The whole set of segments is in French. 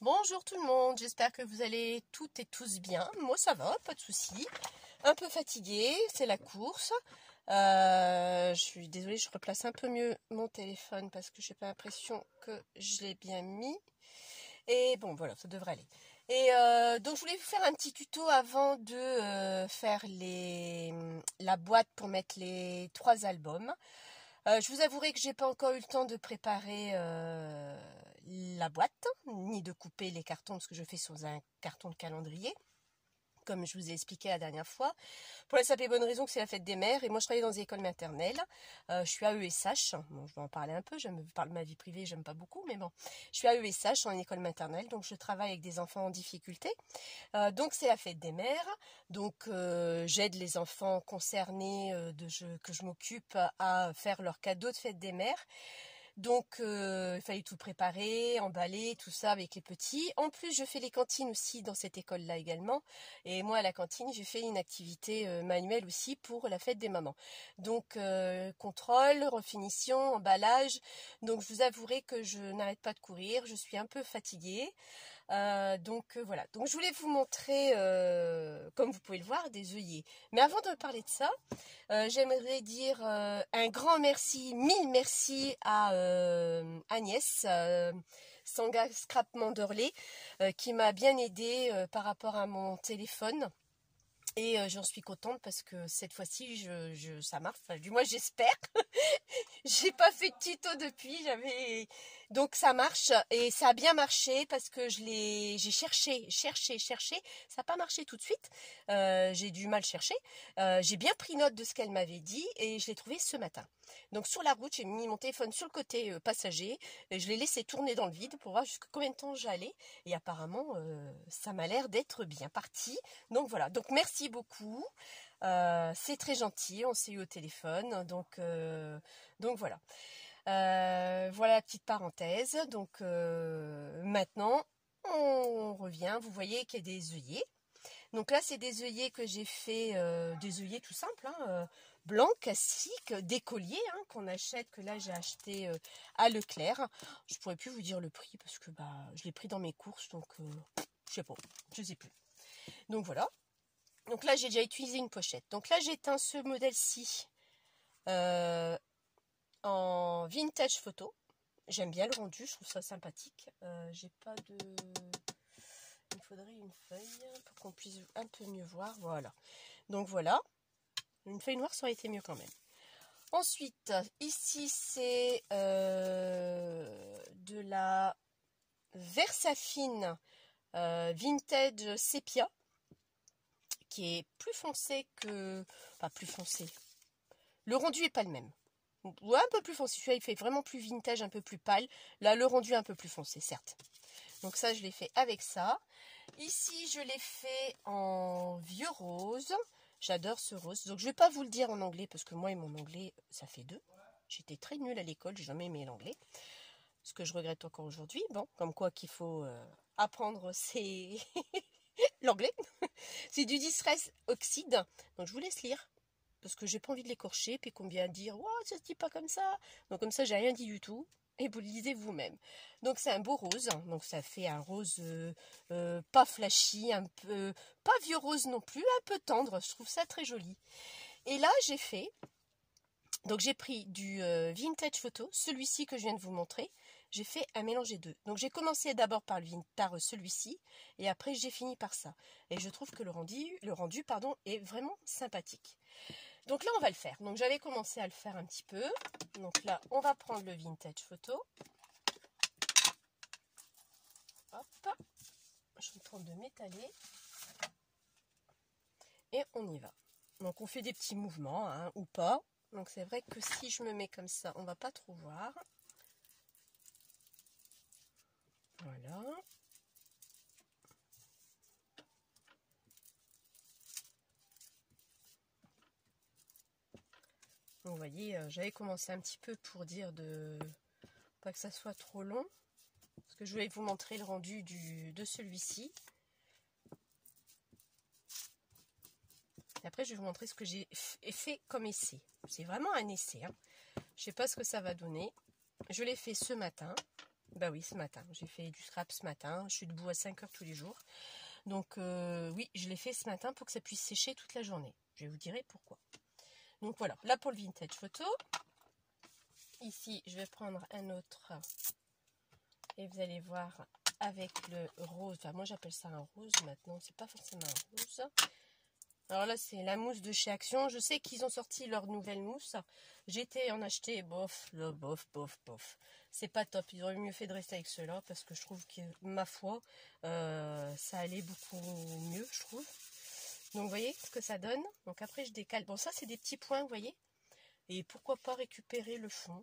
Bonjour tout le monde, j'espère que vous allez toutes et tous bien. Moi ça va, pas de soucis. Un peu fatiguée, c'est la course. Je suis désolée, je replace un peu mieux mon téléphone parce que j'ai pas l'impression que je l'ai bien mis. Et bon voilà, ça devrait aller. Et donc je voulais vous faire un petit tuto avant de faire la boîte pour mettre les 3 albums. Je vous avouerai que j'ai pas encore eu le temps de préparer la boîte, ni de couper les cartons parce que je fais sur un carton de calendrier, comme je vous ai expliqué la dernière fois. Pour la simple et bonne raison que c'est la fête des mères et moi je travaille dans des écoles maternelles. Je suis à ESH, bon, je vais en parler un peu, je me parle de ma vie privée, j'aime pas beaucoup, mais bon. Je suis à ESH en école maternelle, donc je travaille avec des enfants en difficulté. Donc c'est la fête des mères, donc j'aide les enfants concernés que je m'occupe à faire leurs cadeaux de fête des mères. Donc il fallait tout préparer, emballer, tout ça avec les petits. En plus je fais les cantines aussi dans cette école-là également. Et moi à la cantine j'ai fait une activité manuelle aussi pour la fête des mamans. Donc contrôle, refinition, emballage. Donc je vous avouerai que je n'arrête pas de courir, je suis un peu fatiguée. Voilà, donc je voulais vous montrer, comme vous pouvez le voir, des œillets. Mais avant de parler de ça, j'aimerais dire un grand merci, 1000 merci à Agnès, Sanga Scrap Manderley, qui m'a bien aidée par rapport à mon téléphone. Et j'en suis contente parce que cette fois-ci, ça marche. Enfin, du moins, j'espère. J'ai pas fait de tuto depuis, donc ça marche et ça a bien marché parce que j'ai cherché, ça n'a pas marché tout de suite. J'ai dû mal chercher. J'ai bien pris note de ce qu'elle m'avait dit et je l'ai trouvé ce matin. Donc sur la route, j'ai mis mon téléphone sur le côté passager et je l'ai laissé tourner dans le vide pour voir jusqu'à combien de temps j'allais et apparemment ça m'a l'air d'être bien parti. Donc voilà, donc merci beaucoup. C'est très gentil, on s'est eu au téléphone, donc voilà. Voilà la petite parenthèse. Donc maintenant, on revient. Vous voyez qu'il y a des œillets. Donc là, c'est des œillets que j'ai fait, des œillets tout simples, hein, blancs, classiques, des colliers qu'on achète, que là j'ai acheté à Leclerc. Je pourrais plus vous dire le prix parce que je l'ai pris dans mes courses, donc je sais pas, je sais plus. Donc voilà. Donc là, j'ai déjà utilisé une pochette. Donc là, j'ai teint ce modèle-ci en vintage photo. J'aime bien le rendu, je trouve ça sympathique. J'ai pas de... Il me faudrait une feuille pour qu'on puisse un peu mieux voir. Voilà. Donc voilà. Une feuille noire, ça aurait été mieux quand même. Ensuite, ici, c'est de la Versafine Vintage Sepia, qui est plus foncé que... Enfin, plus foncé. Le rendu est pas le même. Ou un peu plus foncé, celui-là il fait vraiment plus vintage, un peu plus pâle. Là le rendu est un peu plus foncé, certes. Donc ça je l'ai fait avec ça. Ici je l'ai fait en vieux rose. J'adore ce rose. Donc je vais pas vous le dire en anglais parce que moi et mon anglais ça fait 2. J'étais très nulle à l'école, j'ai jamais aimé l'anglais. Ce que je regrette encore aujourd'hui. Bon, comme quoi qu'il faut apprendre c'est l'anglais. C'est du distress oxyde. Donc je vous laisse lire. Parce que j'ai pas envie de l'écorcher, puis qu'on vient dire « ça se dit pas comme ça !» Donc comme ça, j'ai rien dit du tout, et vous le lisez vous-même. Donc c'est un beau rose, donc ça fait un rose pas flashy, un peu, pas vieux rose non plus, un peu tendre, je trouve ça très joli. Et là, j'ai fait, donc j'ai pris du vintage photo, celui-ci que je viens de vous montrer, j'ai fait un mélange des deux. Donc j'ai commencé d'abord par celui-ci, et après j'ai fini par ça. Et je trouve que le rendu est vraiment sympathique. Donc là, on va le faire. Donc j'avais commencé à le faire un petit peu. Donc là, on va prendre le vintage photo. Hop. Je suis en train de m'étaler. Et on y va. Donc on fait des petits mouvements, ou pas. Donc c'est vrai que si je me mets comme ça, on va pas trop voir. Voilà. Vous voyez, j'avais commencé un petit peu pour dire de pas que ça soit trop long. Parce que je voulais vous montrer le rendu de celui-ci. Et après, je vais vous montrer ce que j'ai fait comme essai. C'est vraiment un essai. Je ne sais pas ce que ça va donner. Je l'ai fait ce matin. Bah oui, ce matin. J'ai fait du scrap ce matin. Je suis debout à 5 heures tous les jours. Donc oui, je l'ai fait ce matin pour que ça puisse sécher toute la journée. Je vous dirai pourquoi. Donc voilà, là pour le vintage photo. Ici, je vais prendre un autre. Et vous allez voir avec le rose. Enfin, moi j'appelle ça un rose maintenant. C'est pas forcément un rose. Alors là, c'est la mousse de chez Action. Je sais qu'ils ont sorti leur nouvelle mousse. J'étais en acheter, bof, là, bof, bof, bof. C'est pas top. Ils auraient mieux fait de rester avec ceux-là parce que je trouve que, ma foi, ça allait beaucoup mieux, je trouve. Donc, vous voyez ce que ça donne. Donc, après, je décale. Bon, ça, c'est des petits points, vous voyez. Et pourquoi pas récupérer le fond.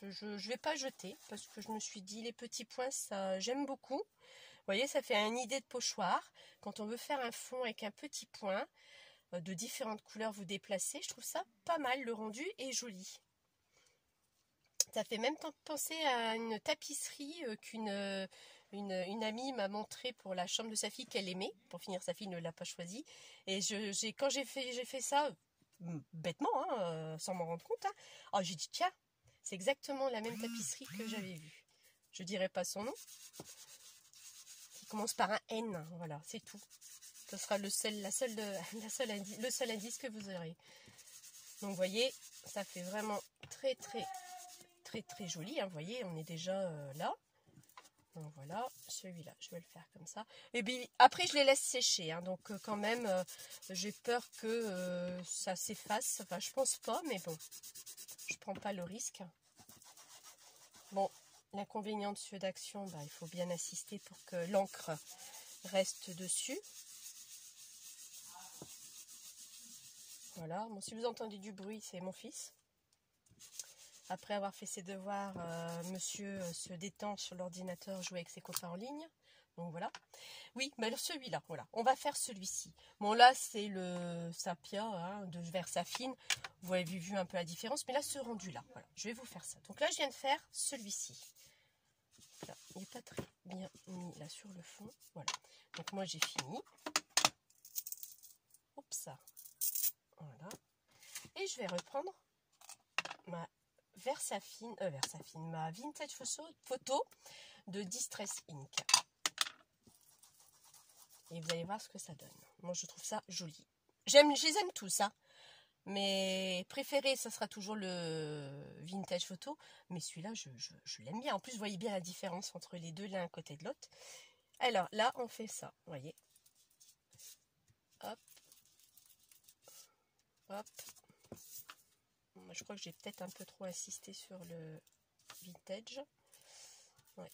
Je vais pas jeter parce que je me suis dit, les petits points, ça, j'aime beaucoup. Vous voyez, ça fait une idée de pochoir. Quand on veut faire un fond avec un petit point de différentes couleurs, vous déplacez. Je trouve ça pas mal, le rendu est joli. Ça fait même penser à une tapisserie qu'une amie m'a montré pour la chambre de sa fille qu'elle aimait. Pour finir, sa fille ne l'a pas choisi. Et quand j'ai fait ça, bêtement, hein, sans m'en rendre compte, hein, oh, j'ai dit, tiens, c'est exactement la même tapisserie que j'avais vue. Je dirais pas son nom. Qui commence par un N, voilà, c'est tout. Ce sera le seul indice que vous aurez. Donc, vous voyez, ça fait vraiment très, très, très, très joli. Hein, vous voyez, on est déjà là. Donc, voilà, celui-là, je vais le faire comme ça. Et puis, après, je les laisse sécher. Hein, donc, quand même, j'ai peur que ça s'efface. Enfin, je pense pas, mais bon, je prends pas le risque. Bon, l'inconvénient de ceux d'Action, bah, il faut bien assister pour que l'encre reste dessus. Voilà, bon, si vous entendez du bruit, c'est mon fils. Après avoir fait ses devoirs, monsieur se détend sur l'ordinateur, jouer avec ses copains en ligne. Donc voilà. Oui, mais celui-là, voilà. On va faire celui-ci. Bon, là, c'est le Sapia hein, de Versafine. Vous avez vu un peu la différence. Mais là, ce rendu-là, voilà. Je vais vous faire ça. Donc là, je viens de faire celui-ci. Là, il n'est pas très bien mis là sur le fond. Voilà. Donc moi, j'ai fini. Oups. Voilà. Et je vais reprendre ma ma vintage photo de Distress Ink. Et vous allez voir ce que ça donne. Moi, je trouve ça joli. Je les aime tous, hein. Mais préféré, ça sera toujours le vintage photo. Mais celui-là, je l'aime bien. En plus, vous voyez bien la différence entre les deux, l'un à côté de l'autre. Alors, là, on fait ça. Vous voyez. Hop. Hop. Moi, je crois que j'ai peut-être un peu trop insisté sur le vintage. Ouais.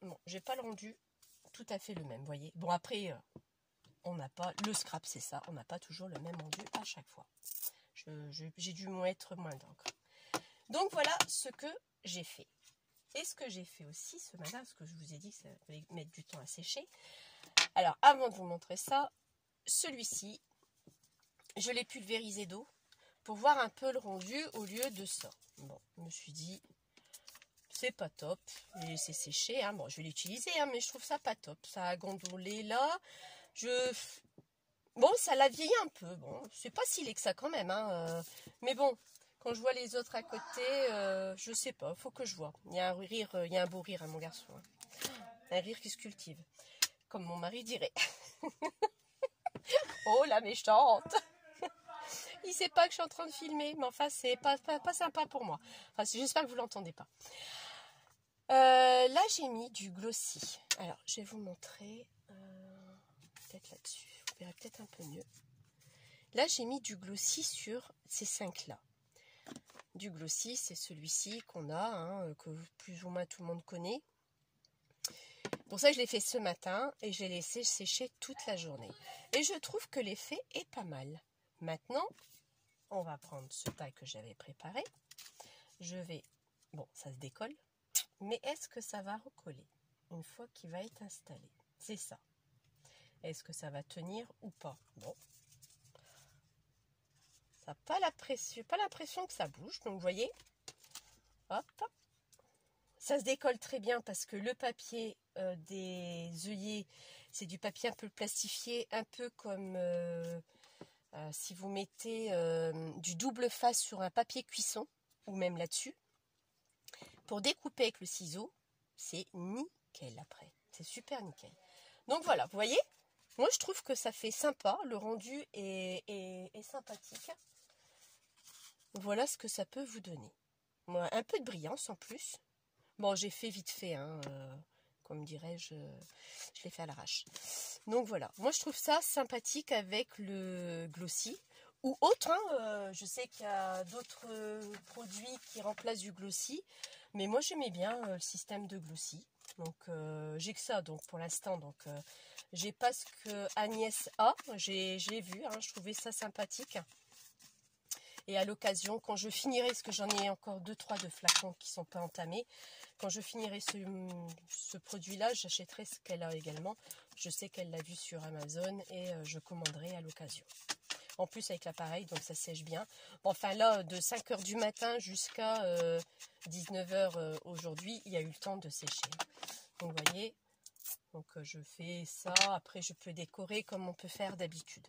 Bon, j'ai pas le rendu tout à fait le même, vous voyez. Bon, après, on n'a pas... Le scrap, c'est ça. On n'a pas toujours le même rendu à chaque fois. J'ai dû mettre moins d'encre. Donc, voilà ce que j'ai fait. Et ce que j'ai fait aussi ce matin, parce que je vous ai dit que ça allait mettre du temps à sécher. Alors, avant de vous montrer ça, celui-ci, je l'ai pulvérisé d'eau pour voir un peu le rendu au lieu de ça. Bon, je me suis dit, c'est pas top. Je l'ai laissé sécher. Hein. Bon, je vais l'utiliser, hein, mais je trouve ça pas top. Ça a gondolé là. Bon, ça l'a vieilli un peu. Bon, c'est pas si laid que ça quand même. Hein. Mais bon, quand je vois les autres à côté, je sais pas. Faut que je vois. Il y a un rire, il y a un beau rire, hein, mon garçon. Hein. Un rire qui se cultive. Comme mon mari dirait. Oh, la méchante. Il sait pas que je suis en train de filmer. Mais enfin, c'est pas sympa pour moi. Enfin, j'espère que vous l'entendez pas. Là, j'ai mis du glossy. Alors, je vais vous montrer. Peut-être là-dessus. Vous verrez peut-être un peu mieux. Là, j'ai mis du glossy sur ces 5-là. Du glossy, c'est celui-ci qu'on a, hein, que plus ou moins tout le monde connaît. Pour ça, je l'ai fait ce matin et je l'ai laissé sécher toute la journée. Et je trouve que l'effet est pas mal. Maintenant, on va prendre ce taille que j'avais préparé. Je vais... Bon, ça se décolle. Mais est-ce que ça va recoller une fois qu'il va être installé? C'est ça. Est-ce que ça va tenir ou pas? Bon. Ça n'a pas l'impression que ça bouge. Donc, vous voyez, hop. Ça se décolle très bien parce que le papier des œillets, c'est du papier un peu plastifié, un peu comme si vous mettez du double face sur un papier cuisson, ou même là-dessus. Pour découper avec le ciseau, c'est nickel après. C'est super nickel. Donc voilà, vous voyez, moi je trouve que ça fait sympa, le rendu est sympathique. Voilà ce que ça peut vous donner. Moi, un peu de brillance en plus. Bon, j'ai fait vite fait, hein, comme dirais-je, je l'ai fait à l'arrache. Donc voilà, moi je trouve ça sympathique avec le glossy. Ou autre, hein, je sais qu'il y a d'autres produits qui remplacent du glossy. Mais moi j'aimais bien le système de glossy. Donc j'ai que ça donc pour l'instant. Donc j'ai pas ce que Agnès a. J'ai vu, hein, je trouvais ça sympathique. Et à l'occasion, quand je finirai, parce que j'en ai encore 2-3 de flacons qui ne sont pas entamés, quand je finirai ce produit-là, j'achèterai ce qu'elle a également. Je sais qu'elle l'a vu sur Amazon et je commanderai à l'occasion. En plus avec l'appareil, donc ça sèche bien. Bon, enfin là, de 5 h du matin jusqu'à 19 h aujourd'hui, il y a eu le temps de sécher. Donc vous voyez, donc je fais ça. Après, je peux décorer comme on peut faire d'habitude.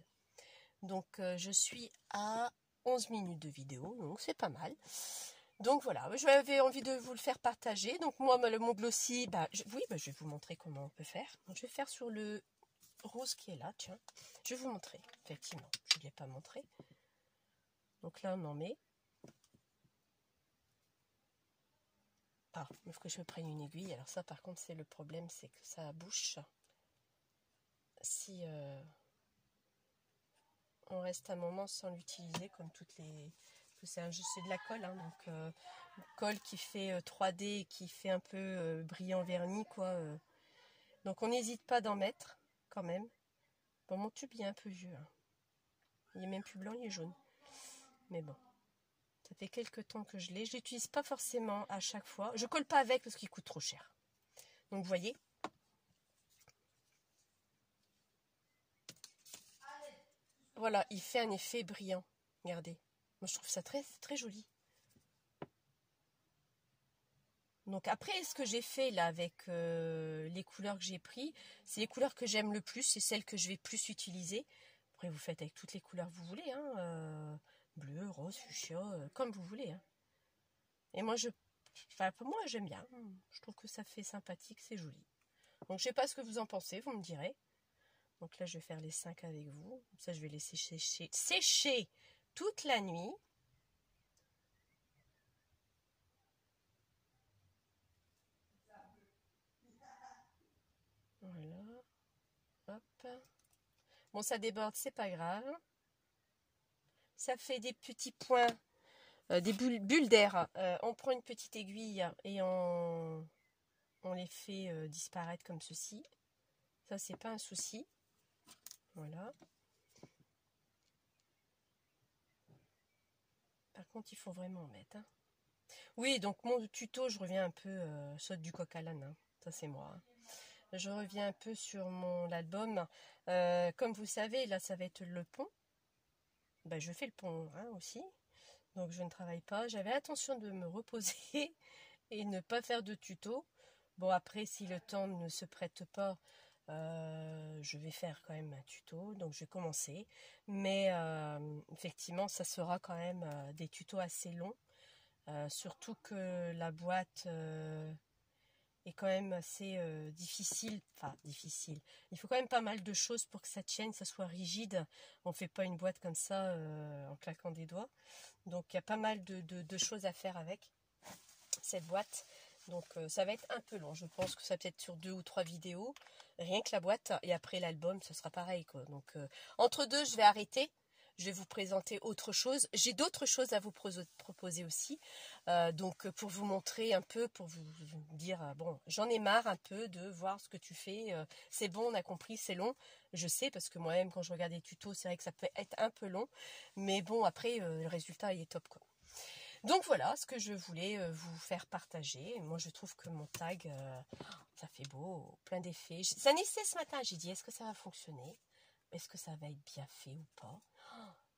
Donc je suis à 11 minutes de vidéo, donc c'est pas mal. Donc voilà, j'avais envie de vous le faire partager. Donc moi, mon glossy, je vais vous montrer comment on peut faire. Donc je vais faire sur le rose qui est là, tiens. Je vais vous montrer, effectivement, je ne l'ai pas montré. Donc là, on en met. Ah, il faut que je prenne une aiguille. Alors ça, par contre, c'est le problème, c'est que ça bouche. Si on reste un moment sans l'utiliser, comme toutes les... C'est de la colle, hein, donc colle qui fait 3D et qui fait un peu brillant vernis, quoi. Donc on n'hésite pas d'en mettre, quand même. Bon, mon tube, il est un peu vieux. Hein. Il est même plus blanc, il est jaune. Mais bon, ça fait quelques temps que je l'ai. Je l'utilise pas forcément à chaque fois. Je colle pas avec parce qu'il coûte trop cher. Donc vous voyez. Voilà, il fait un effet brillant. Regardez. Moi, je trouve ça très, très joli. Donc après, ce que j'ai fait là avec les couleurs que j'ai pris, c'est les couleurs que j'aime le plus, c'est celles que je vais plus utiliser. Après, vous faites avec toutes les couleurs que vous voulez, hein, bleu, rose, fuchsia, comme vous voulez. Hein. Et moi, pour moi, j'aime bien. Je trouve que ça fait sympathique, c'est joli. Donc je sais pas ce que vous en pensez, vous me direz. Donc là, je vais faire les 5 avec vous. Ça, je vais laisser sécher toute la nuit. Voilà. Hop. Bon, ça déborde, c'est pas grave. Ça fait des petits points, des bulles d'air. On prend une petite aiguille et on les fait disparaître comme ceci. Ça, c'est pas un souci. Voilà. Par contre, il faut vraiment en mettre. Hein. Oui, donc mon tuto, je reviens un peu, saute du coq à l'âne. Hein. Ça, c'est moi. Hein. Je reviens un peu sur l'album. Comme vous savez, là, ça va être le pont. Je fais le pont hein, aussi. Donc, je ne travaille pas. J'avais l'intention de me reposer et ne pas faire de tuto. Bon, après, si le temps ne se prête pas, je vais faire quand même un tuto. Donc, je vais commencer. Mais effectivement, ça sera quand même des tutos assez longs. Surtout que la boîte est quand même assez difficile. Enfin, difficile. Il faut quand même pas mal de choses pour que ça tienne, que ça soit rigide. On ne fait pas une boîte comme ça en claquant des doigts. Donc, il y a pas mal de choses à faire avec cette boîte. Donc, ça va être un peu long. Je pense que ça va peut-être sur 2 ou 3 vidéos. Rien que la boîte. Et après l'album, ce sera pareil, quoi. Donc, entre deux, je vais arrêter. Je vais vous présenter autre chose. J'ai d'autres choses à vous proposer aussi. Donc, pour vous montrer un peu, pour vous dire, bon, j'en ai marre un peu de voir ce que tu fais. C'est bon, on a compris, c'est long. Je sais, parce que moi-même, quand je regarde des tutos, c'est vrai que ça peut être un peu long. Mais bon, après, le résultat, il est top, quoi. Donc voilà ce que je voulais vous faire partager. Moi je trouve que mon tag, ça fait beau, plein d'effets. Ça naissait ce matin, j'ai dit est-ce que ça va fonctionner? Est-ce que ça va être bien fait ou pas?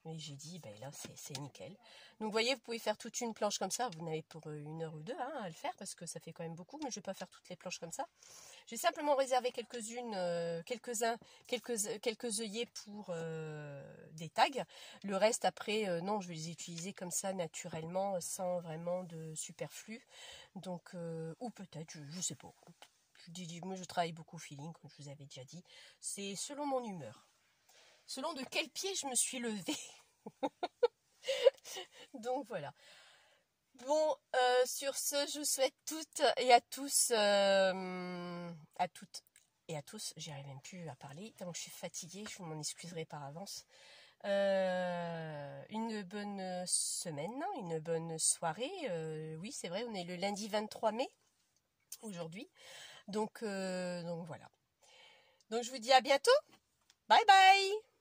Et j'ai dit, ben là, c'est nickel. Donc, vous voyez, vous pouvez faire toute une planche comme ça. Vous n'avez pour 1 heure ou 2 hein, à le faire parce que ça fait quand même beaucoup. Mais je ne vais pas faire toutes les planches comme ça. J'ai simplement réservé quelques-unes, quelques œillets pour des tags. Le reste, après, non, je vais les utiliser comme ça, naturellement, sans vraiment de superflu. Donc, ou peut-être, je ne sais pas. Moi, je travaille beaucoup au feeling, comme je vous avais déjà dit. C'est selon mon humeur. Selon de quel pied je me suis levée. Donc, voilà. Bon, sur ce, je vous souhaite toutes et à tous, à toutes et à tous, j'y arrive même plus à parler, tellement que je suis fatiguée, je m'en excuserai par avance. Une bonne semaine, une bonne soirée. Oui, c'est vrai, on est le lundi 23 mai aujourd'hui. Donc voilà. Donc je vous dis à bientôt. Bye bye!